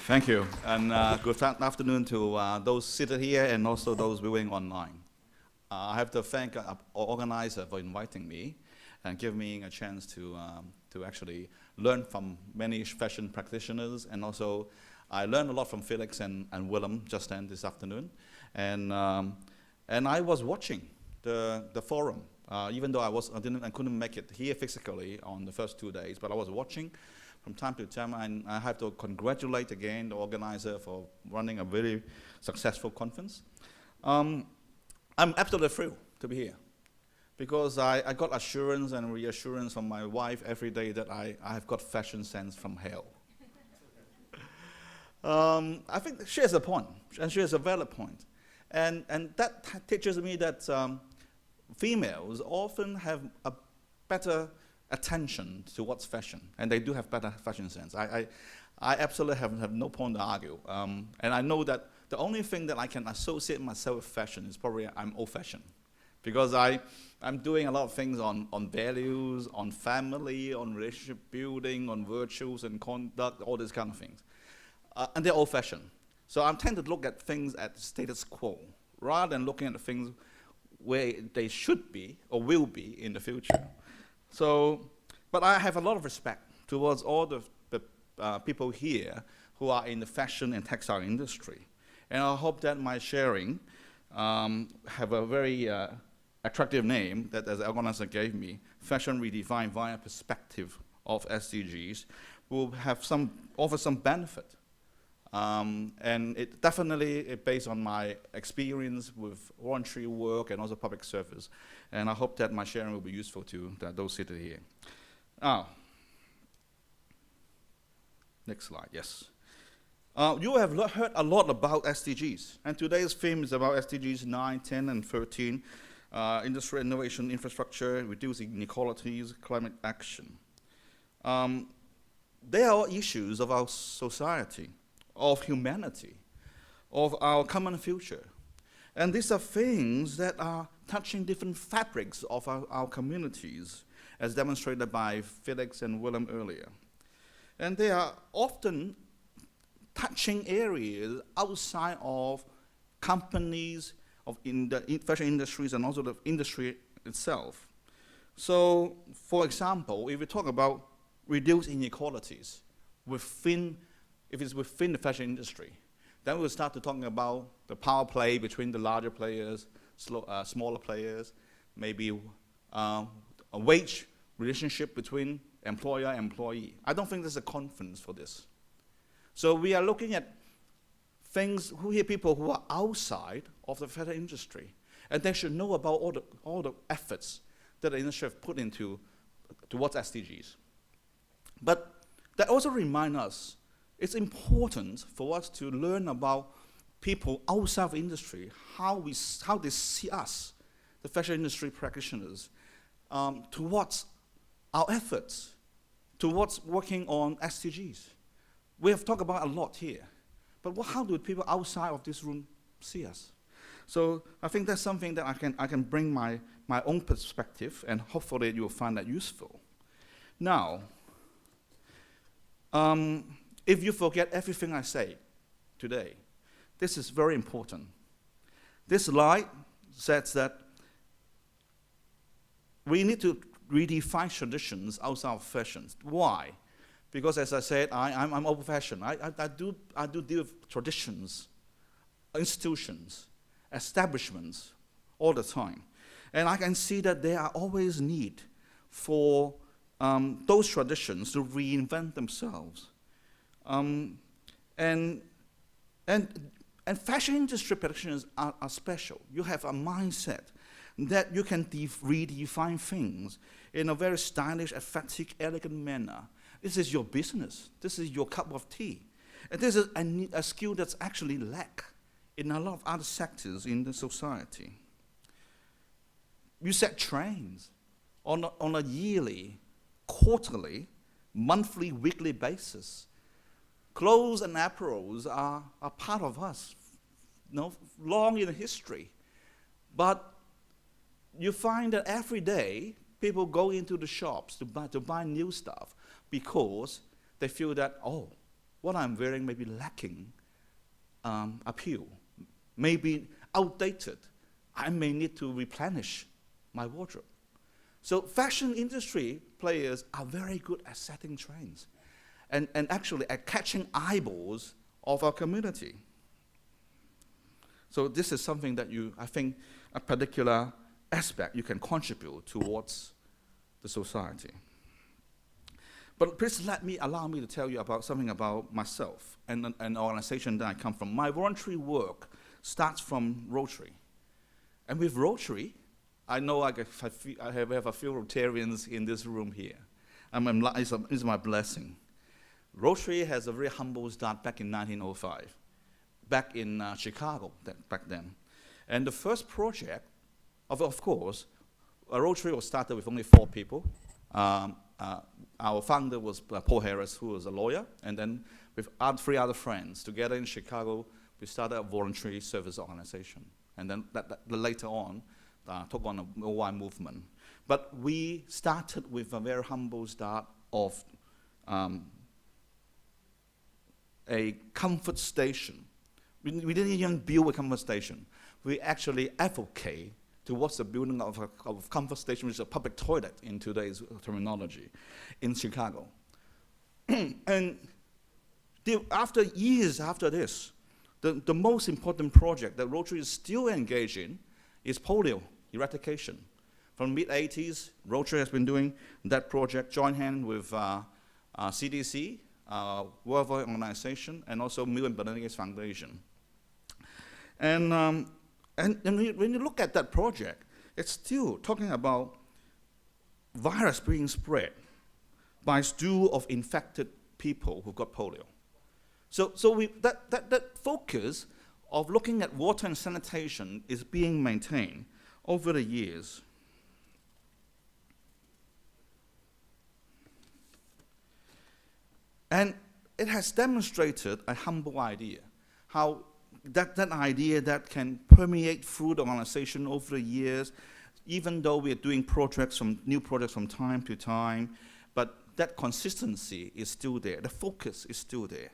Thank you, and good afternoon to those seated here and also those viewing online. I have to thank our organizer for inviting me and give me a chance to actually learn from many fashion practitioners, and also I learned a lot from Felix and Willem just then this afternoon, and I was watching the forum, even though I couldn't make it here physically on the first 2 days, but I was watching from time to time, and I have to congratulate again the organizer for running a very successful conference. I'm absolutely thrilled to be here because I got assurance and reassurance from my wife every day that I have got fashion sense from hell. I think she has a point, and she has a valid point. And that teaches me that females often have a better attention towards fashion, and they do have better fashion sense. I absolutely have no point to argue. And I know that the only thing that I can associate myself with fashion is probably I'm old-fashioned, because I'm doing a lot of things on values, on family, on relationship building, on virtues and conduct, all these kind of things. And they're old-fashioned. So I tend to look at things at status quo, rather than looking at the things where they should be or will be in the future. So, but I have a lot of respect towards all the people here who are in the fashion and textile industry. And I hope that my sharing have a very attractive name that, as the organizer gave me, Fashion Redefined via Perspective of SDGs, will have offer some benefit. And it definitely based on my experience with voluntary work and also public service. And I hope that my sharing will be useful to those seated here. Next slide, yes. You have heard a lot about SDGs, and today's theme is about SDGs 9, 10, and 13, industrial innovation, infrastructure, reducing inequalities, climate action. They are issues of our society, of humanity, of our common future. And these are things that are touching different fabrics of our communities, as demonstrated by Felix and Willem earlier. And they are often touching areas outside of companies in the fashion industries and also the industry itself. So, for example, if we talk about reduce inequalities if it's within the fashion industry, then we'll start to talking about the power play between the larger players, smaller players, maybe a wage relationship between employer and employee. I don't think there's a conference for this. So we are looking at things, people who are outside of the fashion industry, and they should know about all the efforts that the industry have put towards SDGs. But that also reminds us it's important for us to learn about people outside of industry, how they see us, the fashion industry practitioners, towards our efforts, towards working on SDGs. We have talked about a lot here, but how do people outside of this room see us? So I think that's something that I can bring my own perspective, and hopefully you will find that useful. Now, if you forget everything I say today, this is very important. This slide says that we need to redefine traditions outside of fashion. Why? Because as I said, I'm old-fashioned. I do deal with traditions, institutions, establishments all the time. And I can see that there are always need for those traditions to reinvent themselves. And fashion industry practitioners are special. You have a mindset that you can redefine things in a very stylish, effective, elegant manner. This is your business. This is your cup of tea. And this is a skill that's actually lack in a lot of other sectors in the society. You set trends on a yearly, quarterly, monthly, weekly basis. Clothes and apparels are part of us, long in history. But you find that every day, people go into the shops to buy new stuff because they feel that, what I'm wearing may be lacking appeal, may be outdated. I may need to replenish my wardrobe. So fashion industry players are very good at setting trends and actually at catching eyeballs of our community. So this is something that I think, a particular aspect you can contribute towards the society. But please allow me to tell you about something about myself and an organization that I come from. My voluntary work starts from Rotary. And with Rotary, I know I have a few Rotarians in this room here. It's my blessing. Rotary has a very humble start back in 1905, back in Chicago back then. And the first project, of course, Rotary was started with only 4 people. Our founder was Paul Harris, who was a lawyer, and then with 3 other friends together in Chicago, we started a voluntary service organization. And then later on, took on a worldwide movement. But we started with a very humble start of a comfort station. We didn't even build a comfort station. We actually advocate towards the building of a comfort station, which is a public toilet in today's terminology, in Chicago. And after years after this, the most important project that Rotary is still engaged in is polio eradication. From mid-80s, Rotary has been doing that project, joint hand with CDC, World Health Organization, and also Bill and Melinda Gates Foundation. And when you look at that project, it's still talking about virus being spread by stool of infected people who got polio. So that focus of looking at water and sanitation is being maintained over the years. And it has demonstrated a humble idea, how that idea that can permeate through the organization over the years, even though we are doing new projects from time to time, but that consistency is still there, the focus is still there.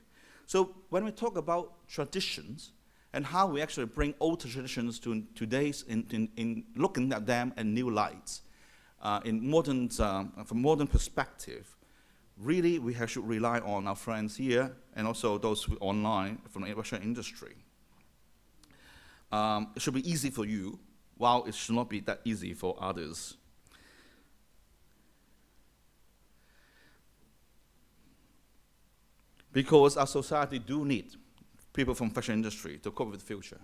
So when we talk about traditions and how we actually bring old traditions to today's, in looking at them in new lights, from modern perspective, really we should rely on our friends here and also those online from the Russian industry. It should be easy for you, while it should not be that easy for others. Because our society do need people from fashion industry to cope with the future.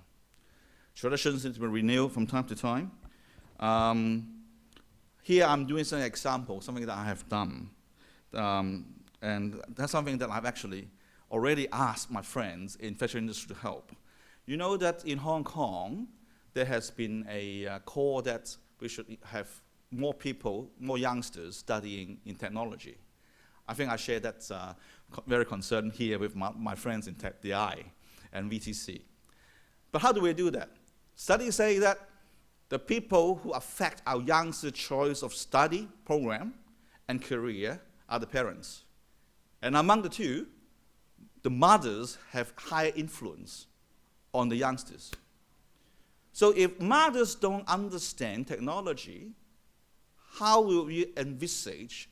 Traditions need to be renewed from time to time. Here I'm doing some example, something that I have done. And that's something that I've actually already asked my friends in fashion industry to help. You know that in Hong Kong, there has been a call that we should have more people, more youngsters studying in technology. I think I share that very concern here with my friends in TechDI and VTC. But how do we do that? Studies say that the people who affect our youngsters' choice of study program and career are the parents. And among the two, the mothers have higher influence on the youngsters. So if mothers don't understand technology, how will we envisage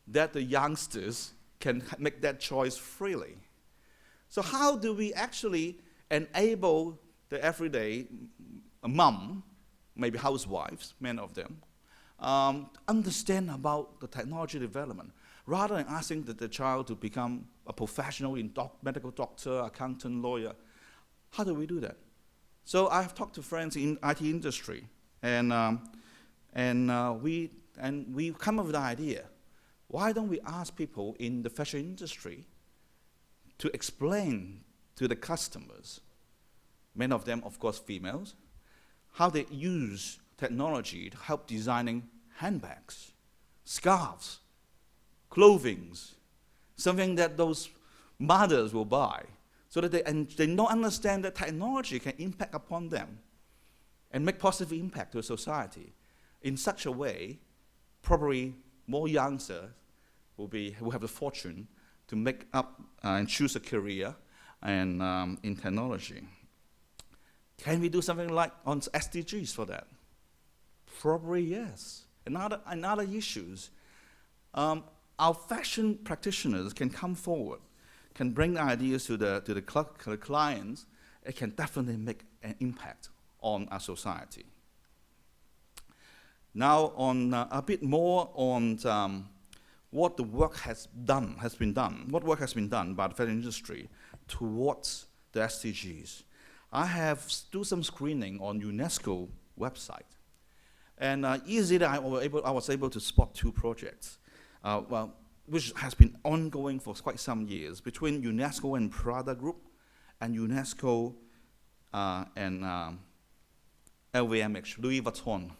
that the youngsters can make that choice freely? So how do we actually enable the everyday mom, maybe housewives, many of them, understand about the technology development, rather than asking the child to become a professional in medical doctor, accountant, lawyer? How do we do that? So I have talked to friends in IT industry, and we come up with the idea. Why don't we ask people in the fashion industry to explain to the customers, many of them, of course, females, how they use technology to help designing handbags, scarves, clothing, something that those mothers will buy, so that they don't understand that technology can impact upon them and make positive impact to society. In such a way, probably more youngsters will have the fortune to make up and choose a career and in technology. Can we do something like on SDGs for that? Probably yes. And other issues, our fashion practitioners can come forward, can bring ideas to the clients. It can definitely make an impact on our society. Now, on a bit more on what the work has been done. What work has been done by the fashion industry towards the SDGs? I have do some screening on UNESCO website, and easily I was able to spot two projects, which has been ongoing for quite some years between UNESCO and Prada Group, and UNESCO and LVMH, Louis Vuitton,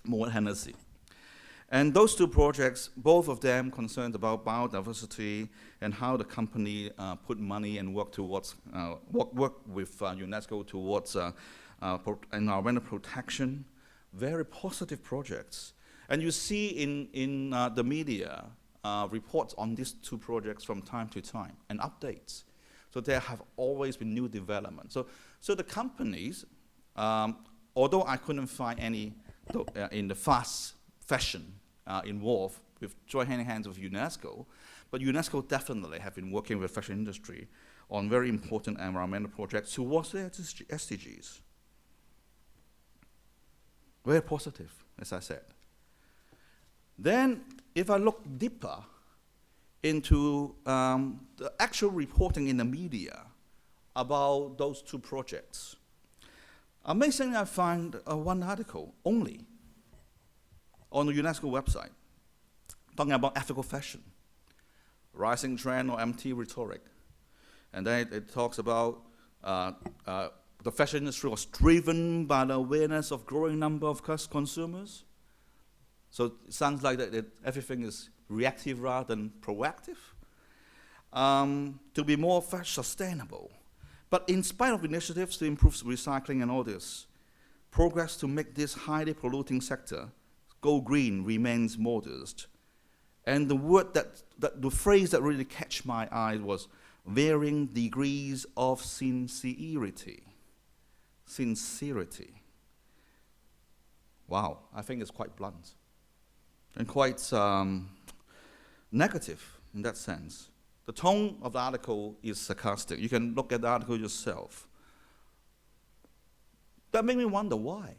Moet Hennessy. And those two projects, both of them concerned about biodiversity and how the company put money and work towards work with UNESCO towards environmental protection. Very positive projects. And you see in the media reports on these two projects from time to time and updates. So there have always been new developments. So the companies, although I couldn't find any in the fast fashion involved with joint hands with UNESCO, but UNESCO definitely have been working with the fashion industry on very important environmental projects towards the SDGs. Very positive, as I said. Then, if I look deeper into the actual reporting in the media about those two projects, amazingly, I find one article only on the UNESCO website talking about ethical fashion, rising trend or empty rhetoric. And then it talks about the fashion industry was driven by the awareness of growing number of consumers. So it sounds like that everything is reactive rather than proactive. To be more sustainable. But in spite of initiatives to improve recycling and all this, progress to make this highly polluting sector go green remains modest. And the phrase that really catch my eye was varying degrees of sincerity. Sincerity. Wow, I think it's quite blunt and quite negative in that sense. The tone of the article is sarcastic. You can look at the article yourself. That made me wonder why.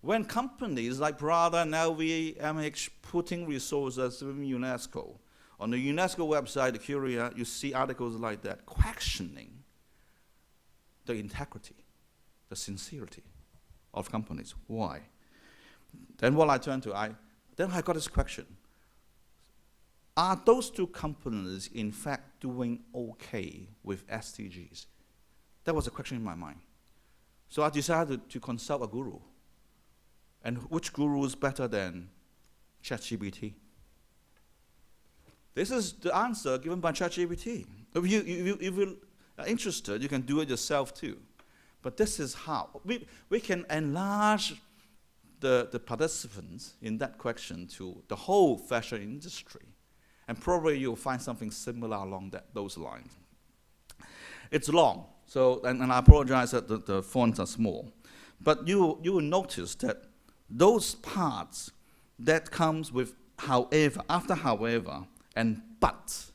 When companies like Prada and LVMH putting resources in UNESCO, on the UNESCO website, the Curia, you see articles like that questioning the integrity, the sincerity of companies. Why? Then what I turned to, I got this question. Are those two companies in fact doing okay with SDGs? That was a question in my mind. So I decided to consult a guru. And which guru is better than ChatGPT? This is the answer given by ChatGPT. If you're interested, you can do it yourself too. But this is how. We can enlarge the participants in that question to the whole fashion industry. And probably you'll find something similar along those lines. It's long, so and I apologize that the fonts are small. But you will notice that those parts that comes with however, after however, and but,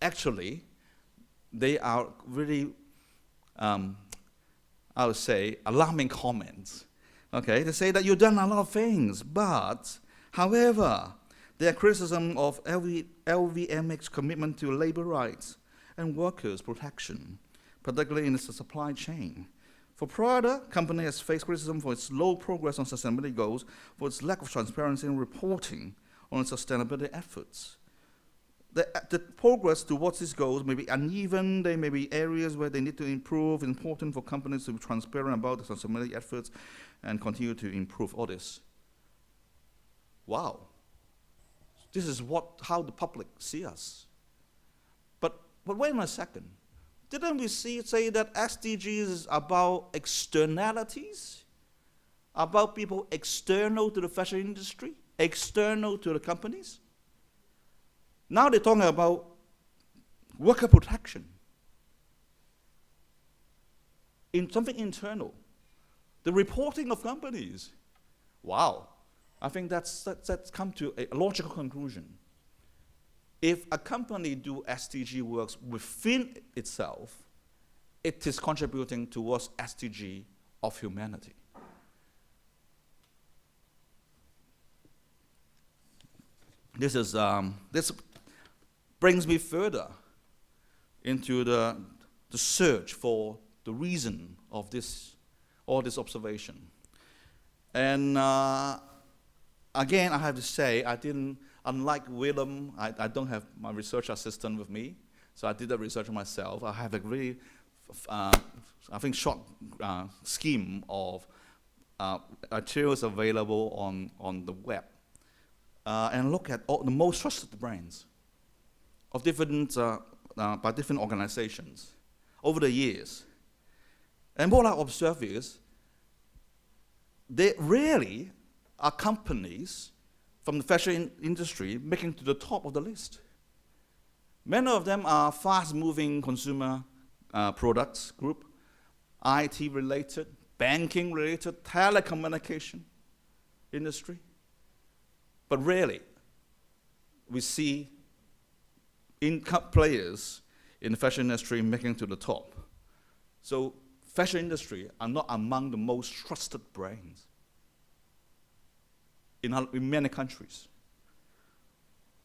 actually, they are really, I would say, alarming comments. Okay, they say that you've done a lot of things, but, however, their criticism of LVMH's commitment to labor rights and workers' protection, particularly in the supply chain. For Prada, company has faced criticism for its low progress on sustainability goals, for its lack of transparency in reporting on its sustainability efforts. The progress towards these goals may be uneven, there may be areas where they need to improve. It's important for companies to be transparent about the sustainability efforts and continue to improve all this. Wow. This is how the public see us. But wait a second. Didn't we say that SDGs is about externalities? About people external to the fashion industry? External to the companies? Now they're talking about worker protection. In something internal. The reporting of companies. Wow. I think that's come to a logical conclusion. If a company do SDG works within itself, it is contributing towards SDG of humanity. This brings me further into the search for the reason of all this observation. And again, I have to say, unlike Willem, I don't have my research assistant with me, so I did the research myself. I have a really, short scheme of materials available on the web, and look at all the most trusted brands of by different organizations over the years. And what I observe is, there rarely are companies from the fashion industry making to the top of the list. Many of them are fast-moving consumer products group, IT-related, banking-related, telecommunication industry. But rarely we see players in the fashion industry making to the top. So fashion industry are not among the most trusted brands in many countries.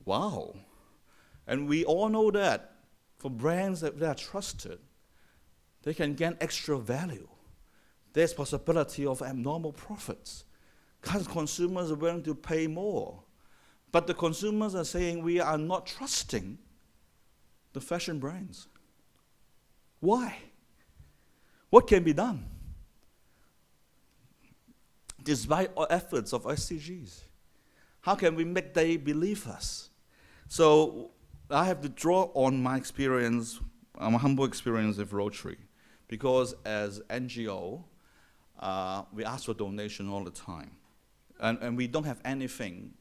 Wow. And we all know that for brands that are trusted, they can gain extra value. There's possibility of abnormal profits because consumers are willing to pay more. But the consumers are saying we are not trusting the fashion brands. Why? What can be done? Despite our efforts of SDGs, how can we make they believe us? So I have to draw on my experience, my humble experience with Rotary, because as NGO, we ask for donation all the time. And we don't have anything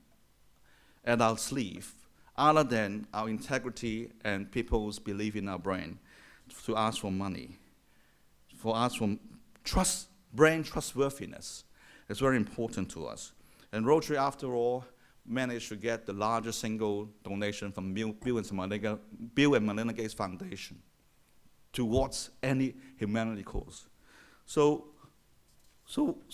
at our sleeve other than our integrity and people's belief in our brand to ask for money. For us, from brand trustworthiness is very important to us. And Rotary, after all, managed to get the largest single donation from Bill and Melinda Gates Foundation towards any humanity cause. So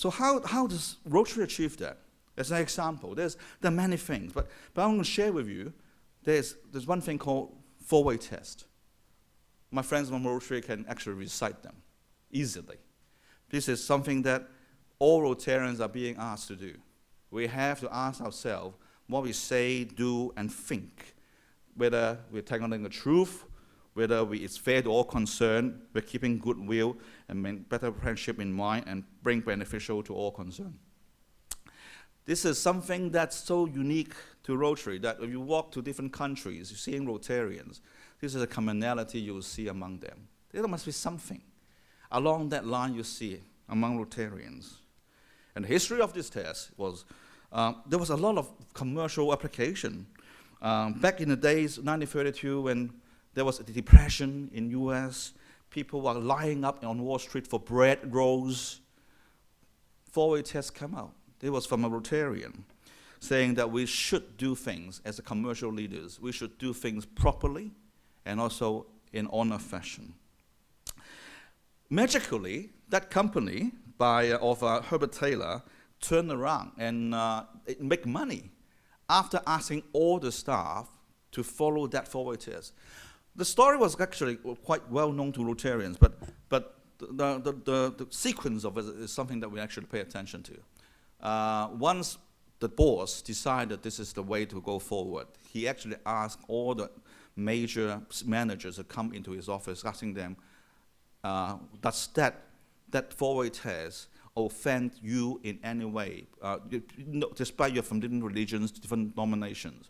how does Rotary achieve that? As an example, there are many things, but I'm going to share with you, there's one thing called four-way test. My friends from Rotary can actually recite them easily. This is something that all Rotarians are being asked to do. We have to ask ourselves what we say, do, and think, whether we're telling the truth, whether it's fair to all concerned, we're keeping goodwill and better friendship in mind and bring beneficial to all concerned. This is something that's so unique to Rotary that if you walk to different countries, you're seeing Rotarians, this is a commonality you will see among them. There must be something along that line you see among Rotarians. And the history of this test was, there was a lot of commercial application. Back in the days, 1932, when there was a depression in US, people were lining up on Wall Street for bread rolls. Four-way test came out. It was from a Rotarian saying that we should do things as a commercial leaders. We should do things properly and also in honor fashion. Magically, that company of Herbert Taylor turned around and make money after asking all the staff to follow that four-way test. The story was actually quite well known to Rotarians, but the sequence of it is something that we actually pay attention to. Once the boss decided this is the way to go forward, he actually asked all the major managers to come into his office, asking them, does that four-way test offend you in any way? Despite you're from different religions, different denominations,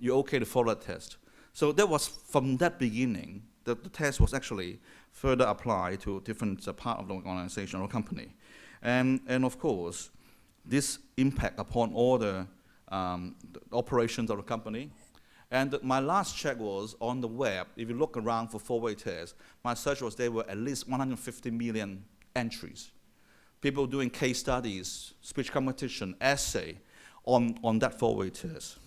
you're okay to follow that test. So that was from that beginning, the test was actually further applied to different part of the organization or company. And of course, this impact upon all the operations of the company And my last check was on the web. If you look around for four-way test, my search was there were at least 150 million entries. People doing case studies, speech competition, essay on that four-way test.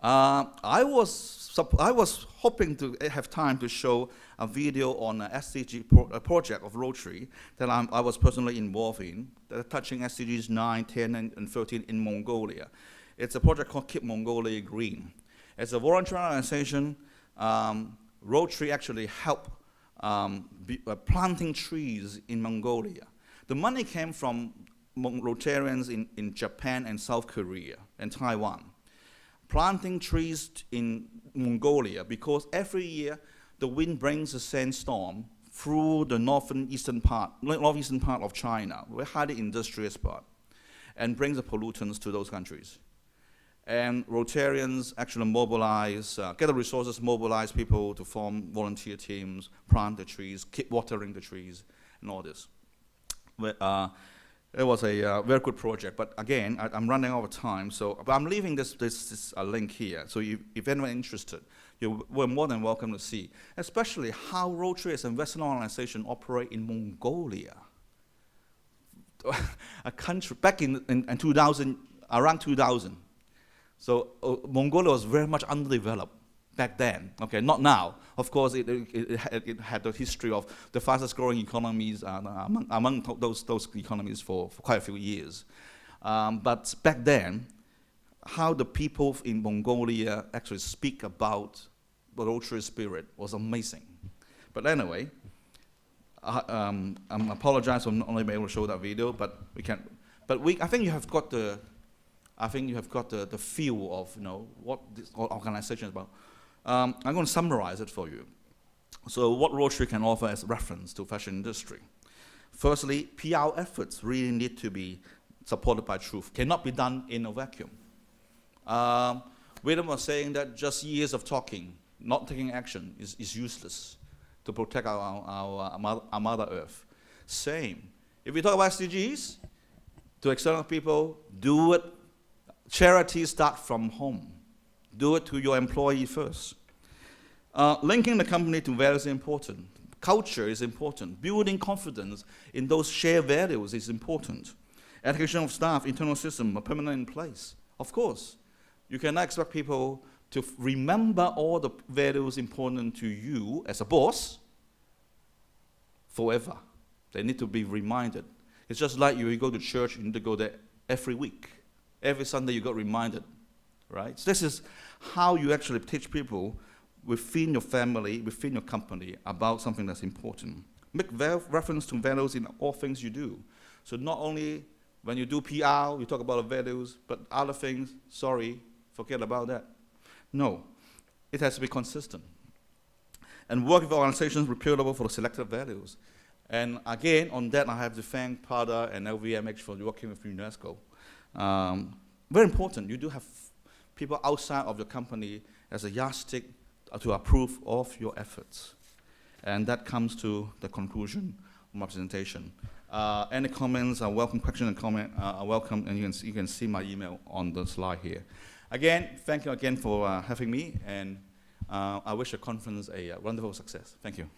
I was hoping to have time to show a video on an SDG project of Rotary that I was personally involved in, that touching SDGs 9, 10, and 13 in Mongolia. It's a project called Keep Mongolia Green. As a voluntary organization, Rotary actually helped planting trees in Mongolia. The money came from Rotarians in Japan and South Korea and Taiwan, planting trees in Mongolia because every year the wind brings a sandstorm through the northeastern part of China, a highly industrious part, and brings the pollutants to those countries. And Rotarians actually mobilize, get the resources, mobilize people to form volunteer teams, plant the trees, keep watering the trees, and all this. It was a very good project, but again, I'm running out of time, but I'm leaving this link here. So if anyone interested, we're more than welcome to see, especially how Rotary as a Western organization operate in Mongolia, a country back in 2000, around 2000. So Mongolia was very much underdeveloped back then. Okay, not now. Of course, it had the history of the fastest growing economies among those economies for quite a few years. But back then, how the people in Mongolia actually speak about the Rotary spirit was amazing. But anyway, I apologize for not being able to show that video, but we can. But I think you have got the. The feel of what this organization is about. I'm going to summarize it for you. So what Rotary can offer as reference to fashion industry. Firstly, PR efforts really need to be supported by truth. Cannot be done in a vacuum. William was saying that just years of talking, not taking action is useless to protect our Mother Earth. Same. If we talk about SDGs, to external people, do it. Charity start from home. Do it to your employee first. Linking the company to values is important. Culture is important. Building confidence in those shared values is important. Education of staff, internal system are permanent in place. Of course, you cannot expect people to remember all the values important to you as a boss forever. They need to be reminded. It's just like you go to church, you need to go there every week. Every Sunday you got reminded, right? So this is how you actually teach people within your family, within your company, about something that's important. Make reference to values in all things you do. So not only when you do PR, you talk about the values, but other things, sorry, forget about that. No, it has to be consistent. And work with organizations reputable for the selected values. And again, on that, I have to thank PADA and LVMH for working with UNESCO. Very important, you do have people outside of your company as a yardstick to approve of your efforts. And that comes to the conclusion of my presentation. Any comments are welcome, questions and comments are welcome, and you can see my email on the slide here. Again, thank you again for having me, and I wish the conference a wonderful success. Thank you.